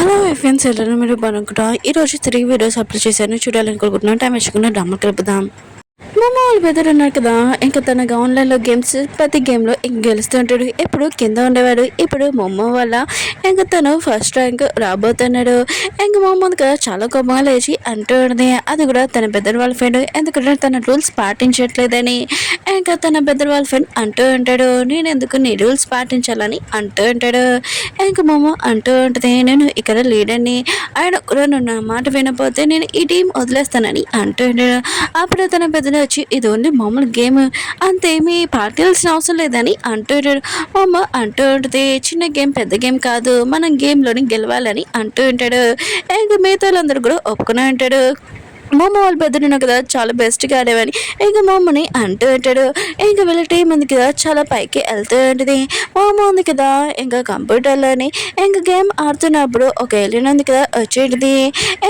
Hello friends, ఎలా మీరు బాగుంటా? ఈరోజు 3 వీడియోస్ అప్లోడ్ చేశాను. చూడాలనుకుంటున్నాను. టైం వేసుకున్న డ్రామా కలుపుదాం. మామ వాళ్ళు బెదర్ ఉన్నారు కదా, ఇంకా తనగా ఆన్లైన్లో గేమ్స్ ప్రతి గేమ్లో ఇంక గెలుస్తూ ఉంటాడు. ఎప్పుడు కింద ఉండేవాడు. ఇప్పుడు మొమ్మ వల్ల ఇంకా తను ఫస్ట్ ర్యాంక్ రాబోతున్నాడు. ఇంక మొహమ్మద్ కదా చాలా కోపంగా లేచి అంటూ ఉంటుంది. అది కూడా తన బెదర్ వాళ్ళ ఫ్రెండ్, ఎందుకంటే తన రూల్స్ పాటించట్లేదని. ఇంకా తన బెదర్ వాళ్ళ ఫ్రెండ్ అంటూ ఉంటాడు, నేను ఎందుకు నీ రూల్స్ పాటించాలని అంటూ ఉంటాడు. ఇంక మొమ్మ అంటూ ఉంటుంది, నేను ఇక్కడ లీడర్ని, ఆయన కూడా నువ్వు నా మాట వినపోతే నేను ఈ టీం వదిలేస్తానని అంటూ ఉంటాడు. అప్పుడు తన పెద్దలు వచ్చి ఇది ఓన్లీ మామూలు గేమ్, అంతేమీ పాటిల్సిన అవసరం లేదని అంటుంటాడు. మా అమ్మ అంటూ ఉంటుంది, చిన్న గేమ్ పెద్ద గేమ్ కాదు, మనం గేమ్లోని గెలవాలని అంటూ ఉంటాడు. ఇంకా మిగతా వాళ్ళందరూ కూడా ఒప్పుకునే ఉంటాడు. మా అమ్మ వాళ్ళు పెద్దడున్నా కదా చాలా బెస్ట్గా ఆడేవని ఇంకా మా అమ్మని అంటూ ఉంటాడు. ఇంకా వీళ్ళ టీం ఉంది కదా చాలా పైకి వెళ్తూ ఉంటుంది. మా అమ్మ ఉంది కదా ఇంకా కంప్యూటర్లోని ఇంకా గేమ్ ఆడుతున్నప్పుడు ఒక ఏలియన్ ఉంది కదా వచ్చేటిది.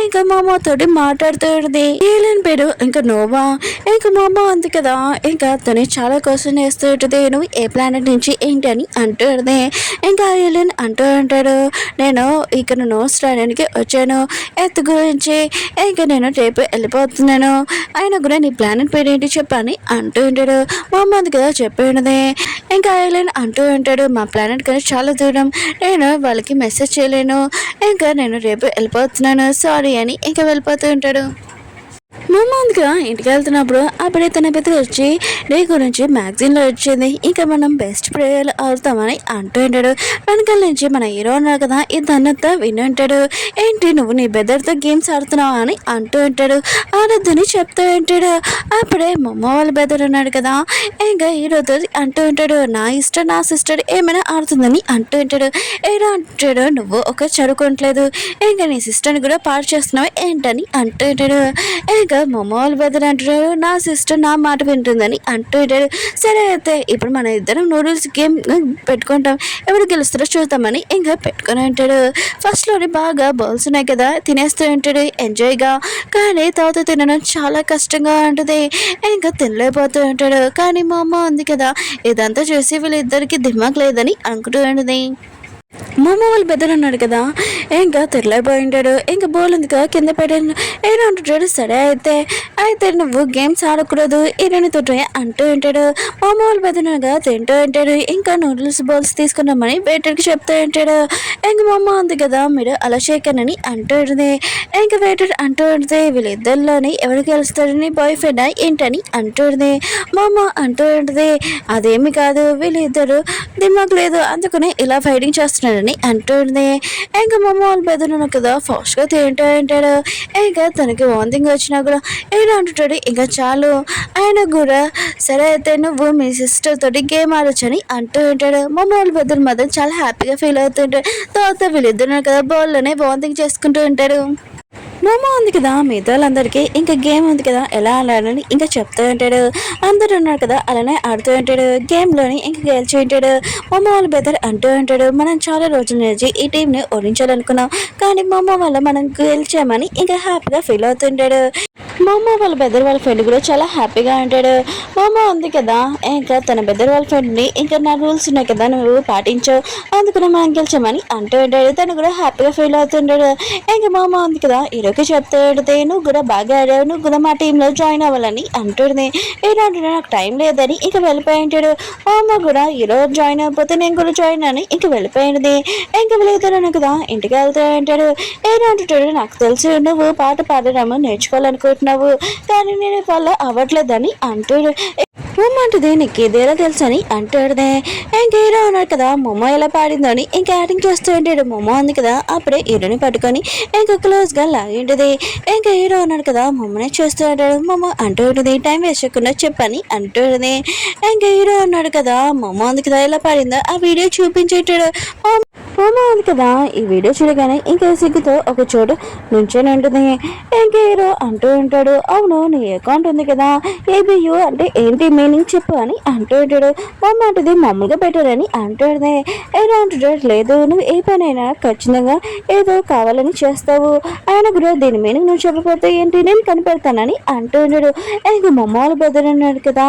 ఇంకా మా అమ్మతోటి మాట్లాడుతూ ఉంటుంది. ఏలియన్ పేరు ఇంకా నోవా. ఇంకా మా అమ్మ ఉంది కదా ఇంకా తను చాలా క్వశ్చన్ వేస్తూ ఉంటుంది, నువ్వు ఏ ప్లానెట్ నుంచి ఏంటి అని అంటూ ఉంటుంది. ఇంకా ఏలియన్ అంటూ ఉంటాడు, నేను ఇక్కడ నోట్స్ రాయడానికి వచ్చాను ఎత్తు గురించి, ఇంకా నేను రేపు వెళ్ళిపోతున్నాను, ఆయన కూడా నీ ప్లానెట్ పేరు ఏంటి చెప్పని అంటూ ఉంటాడు. మా అమ్మ అది కదా చెప్పి ఉన్నది. ఇంకా ఐలాండ్ అంటూ ఉంటాడు, మా ప్లానెట్ కానీ చాలా దూరం, నేను వాళ్ళకి మెసేజ్ చేయలేను, ఇంకా నేను రేపు వెళ్ళిపోతున్నాను సారీ అని ఇంకా వెళ్ళిపోతూ ఉంటాడు. మా అమ్మ అందుగా ఇంటికి వెళ్తున్నప్పుడు అప్పుడే తన పెద్ద వచ్చి నీ గురించి మ్యాగజైన్లో వచ్చింది, ఇంకా మనం బెస్ట్ ప్లేయర్లు అవుతామని అంటూ ఉంటాడు. వెనకాల నుంచి మన హీరో ఉన్నారు కదా ఇదంతా విని ఉంటాడు. ఏంటి నువ్వు నీ బెదర్తో గేమ్స్ ఆడుతున్నావు అని అంటూ ఉంటాడు. ఆడద్దని చెప్తూ ఉంటాడు. అప్పుడే మా అమ్మ వాళ్ళ బెదర్ ఉన్నాడు కదా ఇంకా హీరోతో అంటూ ఉంటాడు, నా ఇష్టం నా సిస్టర్ ఏమైనా ఆడుతుందని అంటూ ఉంటాడు. ఏదో అంటాడు, నువ్వు ఒక చదువుకోవట్లేదు, ఇంకా నీ సిస్టర్ని కూడా పాడు చేస్తున్నావు ఏంటని అంటూ ఉంటాడు. ఇంకా మా అమ్మ వాళ్ళు బెదర్ అంటున్నారు, నా సిస్టర్ నా మాట వింటుందని అంటూ ఉంటాడు. సరే అయితే ఇప్పుడు మన ఇద్దరం నూడిల్స్ గేమ్ పెట్టుకుంటాం, ఎవరు గెలుస్తారో చూద్దామని ఇంకా పెట్టుకుని ఉంటాడు. ఫస్ట్లోనే బాగా బౌల్స్ ఉన్నాయి కదా తినేస్తూ ఉంటాడు ఎంజాయ్గా, కానీ తర్వాత తినడం చాలా కష్టంగా ఉంటుంది. ఇంకా తినలేకపోతూ ఉంటాడు. కానీ మా అమ్మ ఉంది కదా ఇదంతా చూసి వీళ్ళిద్దరికి దిమాగ్ లేదని అనుకుంటూ ఉంటుంది. మా అమ్మ వాళ్ళు బెదర్ అన్నాడు కదా ఇంకా తెరలేకపోయి ఉంటాడు. ఇంకా బోల్ ఉంది కదా కింద పెట్టాను ఏదో అంటుంటాడు. సరే అయితే అయితే నువ్వు గేమ్స్ ఆడకూడదు ఈరోనితో అంటూ ఉంటాడు. మా అమ్మ వాళ్ళు బెదర్ కదా తింటూ ఉంటాడు. ఇంకా నూడిల్స్ బౌల్స్ తీసుకున్నామని వెయిటర్కి చెప్తూ ఉంటాడు. ఇంకా మా అమ్మ ఉంది కదా మీరు అలా చేయకనని అంటూ ఉంటుంది. ఇంకా వెయిటర్ అంటూ ఉంటుంది, వీళ్ళిద్దరిలోని ఎవరు గెలుస్తాడని బాయ్ ఫ్రెండ్ ఏంటని అంటుంది. మా అమ్మ అంటూ ఉంటుంది, అదేమి కాదు వీళ్ళిద్దరు దిమాగ్ లేదు అందుకని ఇలా ఫైటింగ్ చేస్తున్నాడని అంటుంది. ఇంకా మా అమ్మ వాళ్ళు బెదరున్నాను కదా ఫాస్ట్గా తింటూ ఉంటాడు. ఇంకా తనకి వాంతింగ్ వచ్చినా కూడా ఏదో అంటుంటాడు. ఇంకా చాలు ఆయన కూడా సరే అయితే నువ్వు మీ సిస్టర్ తోటి గేమ్ ఆడొచ్చని అంటూ ఉంటాడు. మా అమ్మ వాళ్ళ బెదరు మాత్రం చాలా హ్యాపీగా ఫీల్ అవుతుంటాడు. తర్వాత వీళ్ళిద్దరున్నారు కదా బాల్లోనే వాంతింగ్ చేసుకుంటూ ఉంటాడు. మోమో ఉంది కదా మిగతా వాళ్ళందరికీ ఇంకా గేమ్ ఉంది కదా ఎలా ఆడాలని ఇంకా చెప్తూ ఉంటాడు. అందరూ ఉన్నారు కదా అలానే ఆడుతూ ఉంటాడు. గేమ్లోని ఇంకా గెలిచి ఉంటాడు. మోమో వాళ్ళు బెదర్ అంటూ ఉంటాడు, మనం చాలా రోజుల నుంచి ఈ టీంని ఓడించాలనుకున్నాం కానీ మోమో వల్ల మనం గెలిచామని ఇంకా హ్యాపీగా ఫీల్ అవుతుంటాడు. మోమో వాళ్ళ బెదర్ వాళ్ళ ఫ్రెండ్ కూడా చాలా హ్యాపీగా ఉంటాడు. మోమో ఉంది కదా ఇంకా తన బెదర్ వాళ్ళ ఫ్రెండ్ని ఇంకా నా రూల్స్ ఉన్నాయి కదా నువ్వు పాటించావు అందుకని మనం గెలిచామని అంటూ ఉంటాడు. తను కూడా హ్యాపీగా ఫీల్ అవుతుంటాడు. ఇంకా మోమో ఉంది కదా ఈరోజు చెప్తే నువ్వు కూడా బాగా ఆడావు, నువ్వు కూడా మా టీంలో జాయిన్ అవ్వాలని అంటుంది. ఏంటంటే నాకు టైం లేదని ఇంకా వెళ్ళిపోయి ఉంటాడు. మా అమ్మ కూడా ఈరోజు జాయిన్ అయిపోతే నేను కూడా జాయిన్ అని ఇంకా వెళ్ళిపోయినది. ఇంకా వెళ్ళిపోతాను కదా ఇంటికి వెళ్తూ ఉంటాడు. ఏంటంటాడు, నాకు తెలుసు నువ్వు పాట పాడడము నేర్చుకోవాలనుకుంటున్నావు కానీ నేను వల్ల అవ్వట్లేదని అంటాడు. మొమ్మంటుంది నీకు ఏదేలా తెలుసు అని అంటాడుదే. ఇంకా హీరో ఉన్నాడు కదా మొమ్మ ఎలా పాడిందని ఇంకా యాక్టింగ్ చేస్తూ ఉంటాడు. మొమ్మ ఉంది కదా అప్పుడే హీరోని పట్టుకొని ఇంకా క్లోజ్గా లాగింటుంది. ఇంకా హీరో ఉన్నాడు కదా మొమ్మనే చూస్తూ ఉంటాడు. మొమ్మ అంటూ ఉంటుంది, టైం వేస్ట్ చేయకుండా చెప్పని అంటుంది. ఇంకా హీరో ఉన్నాడు కదా మొమ్మ ఉంది కదా ఎలా పాడిందో ఆ వీడియో చూపించేటాడు. మొమ్మ ఉంది కదా ఈ వీడియో చూడగానే ఇంకా సిగ్గుతో ఒక చోటు నుంచొని ఉంటుంది. ఇంకా హీరో అంటూ ఉంటాడు, అవును నీ అకౌంట్ ఉంది కదా ఏబియు అంటే ఏంటి మీనింగ్ చెప్పు అని అంటూ ఉంటాడు. మొమ్మ అంటుంది మామూలుగా పెట్టారని అంటుంది. ఏదో అంటుంటాడు, లేదు నువ్వు ఏ పనైనా ఖచ్చితంగా ఏదో కావాలని చేస్తావు, ఆయన కూడా దీని మీనింగ్ నువ్వు చెప్పకపోతే ఏంటి నేను కనిపెడతానని అంటూ ఉంటాడు. ఇంకా మొమ్మ వాళ్ళు బెదర్ ఉన్నాడు కదా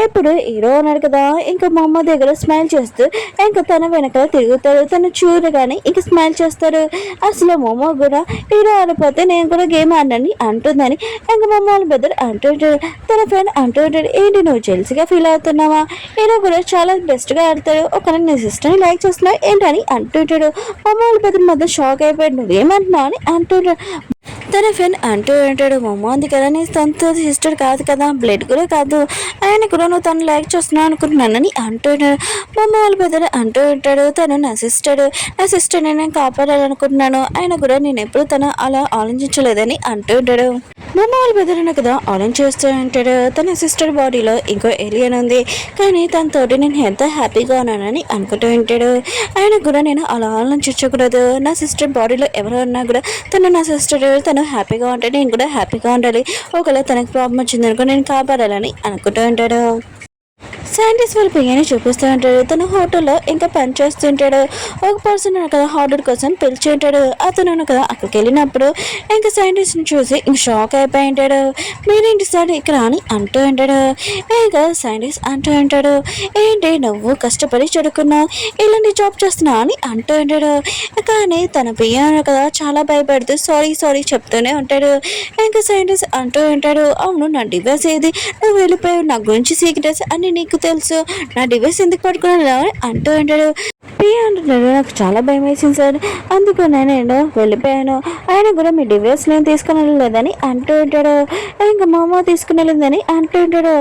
ఇప్పుడు హీరో ఉన్నాడు కదా ఇంకా మొమ్మ దగ్గర స్మైల్ చేస్తూ ఇంకా తన వెనకాల తిరుగుతాడు. తను చూడగానే ఇంక స్మైల్ చేస్తారు. అసలు మోమో కూడా హీరో ఆడిపోతే నేను కూడా గేమ్ ఆడనని అంటుందని ఇంక మమ్మల్ని బెదర్ అంటుంటాడు. తన ఫ్రెండ్ అంటుంటాడు, ఏంటి నువ్వు జెల్సీగా ఫీల్ అవుతున్నావా, హీరో కూడా చాలా బెస్ట్గా ఆడతాడు, ఒక నీ సిస్టర్ని లైక్ చేస్తున్నావు ఏంటని అంటుంటాడు. మమ్మల్ని బెదర్ మొత్తం షాక్ అయిపోయాడు, నువ్వేమంటున్నావు అని అంటుంటాడు. తన ఫ్రెండ్ అంటూ ఉంటాడు, మమ్మ ఉంది కదా నీ తనతో సిస్టర్ కాదు కదా, బ్లడ్ కూడా కాదు, ఆయన కూడా నువ్వు తను లైక్ చేస్తున్నావు అనుకుంటున్నానని అంటున్నాడు. మమ్మ వాళ్ళ పెద్దలు అంటూ ఉంటాడు, తను నా సిస్టర్ని నేను కాపాడాలనుకుంటున్నాను, ఆయన కూడా నేను ఎప్పుడు తను అలా ఆలోచించలేదని అంటూ ఉంటాడు. మమ్మ వాళ్ళ పెద్దలను కదా ఆలోచిస్తూ ఉంటాడు. తన సిస్టర్ బాడీలో ఇంకో ఏలియన్ ఉంది, కానీ తనతోటి నేను ఎంత హ్యాపీగా ఉన్నానని అనుకుంటూ ఉంటాడు. ఆయన కూడా నేను అలా ఆలోచించకూడదు, నా సిస్టర్ బాడీలో ఎవరు ఉన్నా కూడా తను నా సిస్టర్, తను హ్యాపీగా ఉంటే నేను కూడా హ్యాపీగా ఉండాలి, ఒకవేళ తనకు ప్రాబ్లం వచ్చిందనుకో నేను కాపాడాలని అనుకుంటూ ఉంటాడు. సైంటిస్ట్ వాళ్ళ పియ్యని చూపిస్తూ ఉంటాడు. తను హోటల్లో ఇంకా పని చేస్తుంటాడు. ఒక పర్సన్ కదా ఆర్డర్ కోసం పిలిచి ఉంటాడు. అతను కదా అక్కడికి వెళ్ళినప్పుడు ఇంకా సైంటిస్ట్ని చూసి ఇంక షాక్ అయిపోయి ఉంటాడు. మీరేంటి సార్ ఇక్కడ అని అంటూ ఉంటాడు. ఇంకా సైంటిస్ట్ అంటూ ఉంటాడు, ఏంటి నువ్వు కష్టపడి చదువుకున్నావు, ఇలాంటి జాబ్ చేస్తున్నావు అని అంటూ ఉంటాడు. కానీ తన పియ్యను కదా చాలా భయపడుతూ సారీ చెప్తూనే ఉంటాడు. ఇంకా సైంటిస్ట్ అంటూ ఉంటాడు, అవును నా డివైస్ ఏది, నువ్వు వెళ్ళిపోయావు, నా గురించి సీక్రెట్స్ అని నీకు తెలుసు, నా డివైస్ ఎందుకు పట్టుకున్నాను అంటూ ఉంటాడు. పియ్య అంటున్నాడు, నాకు చాలా భయం వేసింది సార్, అందుకు నేను వెళ్ళిపోయాను, ఆయన కూడా మీ డివైస్ నేను తీసుకుని వెళ్ళలేదని అంటూ ఉంటాడు. ఇంకా మమ్మ తీసుకుని వెళ్ళిందని అంటూ ఉంటాడు.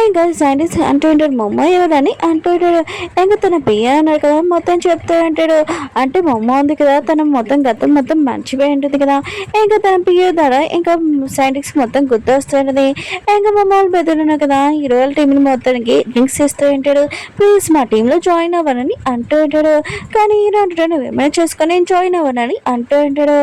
ఇంకా సైంటిస్ట్ అంటూ ఉంటాడు, మమ్మ ఎవరని అంటూ ఉంటాడు. ఇంకా తన పియ్య అన్నాడు కదా మొత్తం చెప్తూ ఉంటాడు. అంటే మమ్మ ఉంది కదా తన మొత్తం గతం మొత్తం మర్చిపోయి ఉంటుంది కదా, ఇంకా తన పియ్య ద్వారా ఇంకా సైంటిస్ట్ మొత్తం గుర్తు వస్తుంటుంది. ఇంకా మమ్మ వాళ్ళు బెదురున్నారు కదా ఈ రోజు టీంని మొత్తానికి డ్రింక్స్ ఇస్తూ ఉంటాడు, ప్లీజ్ మా టీంలో జాయిన్ అవ్వనని అంటూ ఉంటాడు. కానీ ఈయన అంటాడు, నువ్వు ఏమైనా చేసుకొని నేను జాయిన్ అవ్వనని అంటూ ఉంటాడు.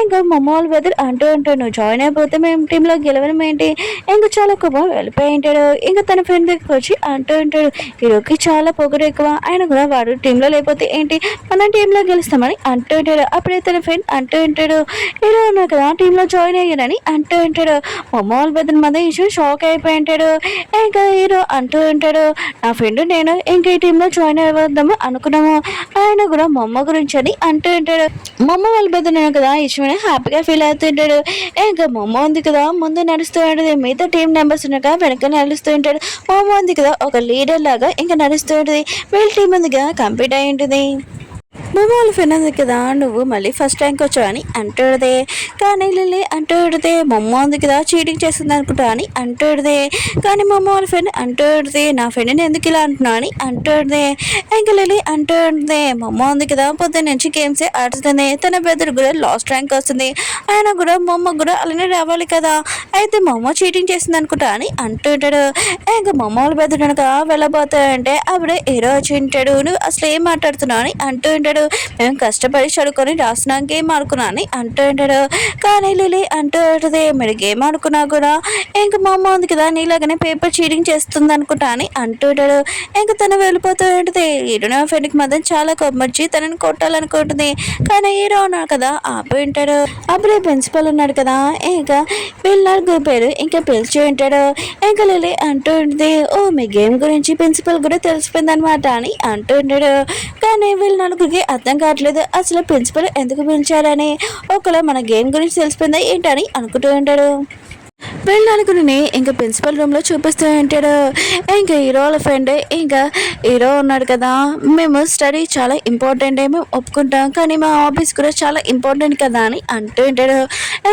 ఇంకా మమ్మ వాళ్ళు బెదర్ అంటూ ఉంటాడు, నువ్వు జాయిన్ అయిపోతే మేము టీంలో గెలవడం ఏంటి, ఇంకా చాలా కోపం వెళ్ళిపోయి ఉంటాడు. ఇంకా తన ఫ్రెండ్ దగ్గరికి వచ్చి అంటూ ఉంటాడు, హీరోకి చాలా పొగరు ఎక్కువ, ఆయన కూడా వాడు టీంలో లేకపోతే ఏంటి మన టీంలో గెలుస్తామని అంటూ ఉంటాడు. అప్పుడే తన ఫ్రెండ్ అంటూ ఉంటాడు, హీరో ఉన్నా కదా టీంలో జాయిన్ అయ్యానని అంటూ ఉంటాడు. మమ్మ వాళ్ళ బెదర్ మీద ఇష్యూ షాక్ అయిపోయి ఉంటాడు. ఇంకా హీరో అంటూ ఉంటాడు, నా ఫ్రెండ్ నేను ఇంకా ఈ టీంలో జాయిన్ అవ్వద్దాము అనుకున్నాము, ఆయన కూడా మమ్మ గురించి అని అంటూ ఉంటాడు. మమ్మ వాళ్ళ బెదర్ కదా ఇష్టమైన హ్యాపీగా ఫీల్ అవుతుంటాడు. ఇంకా మమ్మ ఉంది కదా ముందు నడుస్తూ ఉంటుంది, మిగతా టీం మెంబర్స్ ఉన్నాక వెనక నడుస్తూ ఉంటాడు. మమ్మ ఉంది కదా ఒక లీడర్ లాగా ఇంకా నడుస్తూ ఉంటుంది. వీళ్ళ టీం ఉంది కదా కంప్లీట్ అయి ఉంటుంది. మమ్మ వాళ్ళ ఫ్రెండ్ ఉంది కదా నువ్వు మళ్ళీ ఫస్ట్ ర్యాంక్ వచ్చావు అని అంటుడే. కానీ లిల్లీ అంటుడే, మమ్మ ఉంది కదా చీటింగ్ చేస్తుంది అనుకుంటా అని అంటుడే. కానీ మమ్మ వాళ్ళ ఫ్రెండ్ అంటుడే, నా ఫ్రెండ్ని ఎందుకు ఇలా అంటున్నావు అని అంటుడే. ఇంకా లిల్లీ అంటుడే, మమ్మ ఉంది కదా పొద్దున్న నుంచి గేమ్సే ఆడుతుంది, తన బెదర్ కూడా లాస్ట్ ర్యాంక్ వస్తుంది, ఆయన కూడా మమ్మ కూడా అలానే రావాలి కదా, అయితే మమ్మ చీటింగ్ చేస్తుంది అనుకుంటా అని అంటుంటాడు. ఇంకా మమ్మ వాళ్ళ బెదర్ కనుక వెళ్ళబోతాడంటే అప్పుడే హీరో వచ్చి ఉంటాడు, నువ్వు అసలు ఏం మాట్లాడుతున్నావు అని అంటూ ఉంటాడు. మేము కష్టపడి చదువుకొని రాసిన గేమ్ ఆడుకున్నా అని అంటూ ఉంటాడు. కానీ లిలీ అంటూ ఉంటుంది, మీరు గేమ్ ఆడుకున్నా కూడా ఇంకా మా అమ్మ ఉంది కదా నీలాగానే పేపర్ చీటింగ్ చేస్తుంది అనుకుంటా అని అంటూ ఉంటాడు. ఇంకా తను వెళ్ళిపోతూ ఉంటుంది. హీరో ఫ్రెండ్కి మాత్రం చాలా కోపం వచ్చి తనని కొట్టాలనుకుంటుంది. కానీ హీరో ఉన్నాడు కదా ఆపి ఉంటాడు. అప్పుడే ప్రిన్సిపల్ ఉన్నాడు కదా ఇంకా వీళ్ళ నలుగురు పేరు ఇంకా పిలిచి ఉంటాడు. ఇంకా లిలీ అంటూ ఉంటుంది, ఓ మీ గేమ్ గురించి ప్రిన్సిపల్ కూడా తెలిసిపోయింది అనమాట అని అంటూ ఉంటాడు. కానీ వీళ్ళ నలుగురికి అర్థం కావట్లేదు అసలు ప్రిన్సిపల్ ఎందుకు పిలిచారని, ఒకవేళ మన గేమ్ గురించి తెలిసిపోయిందా ఏంటని అనుకుంటూ ఉంటాడు. వెళ్ళాలనుకుని ఇంకా ప్రిన్సిపల్ రూమ్లో చూపిస్తూ ఉంటాడు. ఇంకా హీరో వాళ్ళ ఫ్రెండ్ ఇంకా హీరో ఉన్నాడు కదా, మేము స్టడీ చాలా ఇంపార్టెంట్ మేము ఒప్పుకుంటాం, కానీ మా ఆఫీస్ కూడా చాలా ఇంపార్టెంట్ కదా అని అంటూ ఉంటాడు.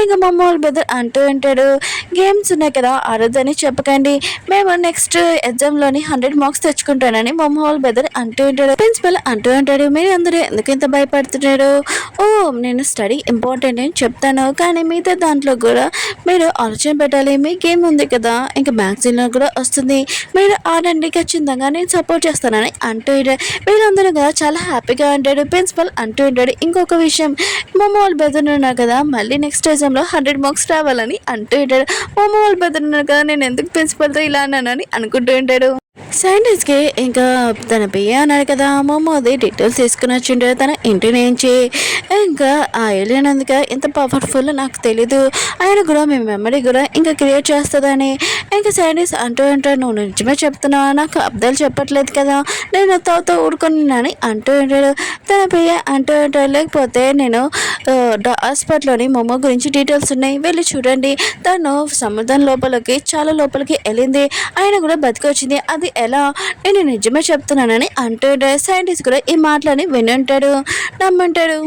ఇంకా మమ్మ వాళ్ళ బెదర్ అంటూ ఉంటాడు, గేమ్స్ ఉన్నాయి కదా ఆడొద్దని చెప్పకండి, మేము నెక్స్ట్ ఎగ్జామ్లోని 100 మార్క్స్ తెచ్చుకుంటానని మమ్మ వాళ్ళ బెదర్ అంటూ ఉంటాడు. ప్రిన్సిపల్ అంటూ ఉంటాడు, మీరు అందరూ ఎందుకు ఇంత భయపడుతున్నారు, ఓ నేను స్టడీ ఇంపార్టెంట్ అని చెప్తాను, కానీ మిగతా దాంట్లో కూడా మీరు ఆలోచన పెట్టాలి, మీ గేమ్ ఉంది కదా ఇంకా మ్యాగజైన్లో కూడా వస్తుంది, మీరు ఆడండి ఖచ్చితంగా నేను సపోర్ట్ చేస్తానని అంటూ ఉంటాడు. వీళ్ళందరూ కదా చాలా హ్యాపీగా ఉంటాడు. ప్రిన్సిపల్ అంటూ ఉంటాడు, ఇంకొక విషయం మమ్మ వాళ్ళు బెదరున్నారు కదా మళ్ళీ నెక్స్ట్ ఎగ్జామ్లో 100 మార్క్స్ రావాలని అంటూ ఉంటాడు. మమ్మ వాళ్ళు బెదరున్నారు కదా నేను ఎందుకు ప్రిన్సిపల్తో ఇలా అన్నానని అనుకుంటూ ఉంటాడు. సైంటిస్ట్కి ఇంకా తన పియ్య అన్నాడు కదా మొమ్మది డీటెయిల్స్ తీసుకుని వచ్చిండే తన ఇంటి నుంచి. ఇంకా ఆ ఏలియన్ అందుక ఎంత పవర్ఫుల్ నాకు తెలీదు, ఆయన కూడా మీ మెమరీ కూడా ఇంకా క్రియేట్ చేస్తుందని ఇంకా సైంటిస్ట్ అంటూ ఉంటాడు. నువ్వు నిజమే చెప్తున్నావా, నాకు అబ్దాలు చెప్పట్లేదు కదా, నేను తాతో ఊడుకున్నానని అంటూ ఉంటాడు. తన పియ్య అంటూ ఉంటాడు, లేకపోతే నేను హాస్పిటల్లోని మొమ్మ గురించి డీటెయిల్స్ ఉన్నాయి, వెళ్ళి చూడండి, తను సముద్రం లోపలికి చాలా లోపలికి వెళ్ళింది, ఆయన కూడా బతికొచ్చింది, అది ఎలా, నేను నిజమే చెప్తున్నానని అంటాడు. సైంటిస్ట్ కూడా ఈ మాటలని వినుంటాడు, నమ్మంటాడు.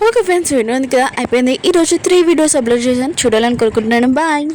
ఓకే ఫ్రెండ్స్, వినోంది కదా అయిపోయింది. ఈరోజు 3 వీడియోస్ అప్లోడ్ చేశాను, చూడాలని కోరుకుంటున్నాను. బాయ్.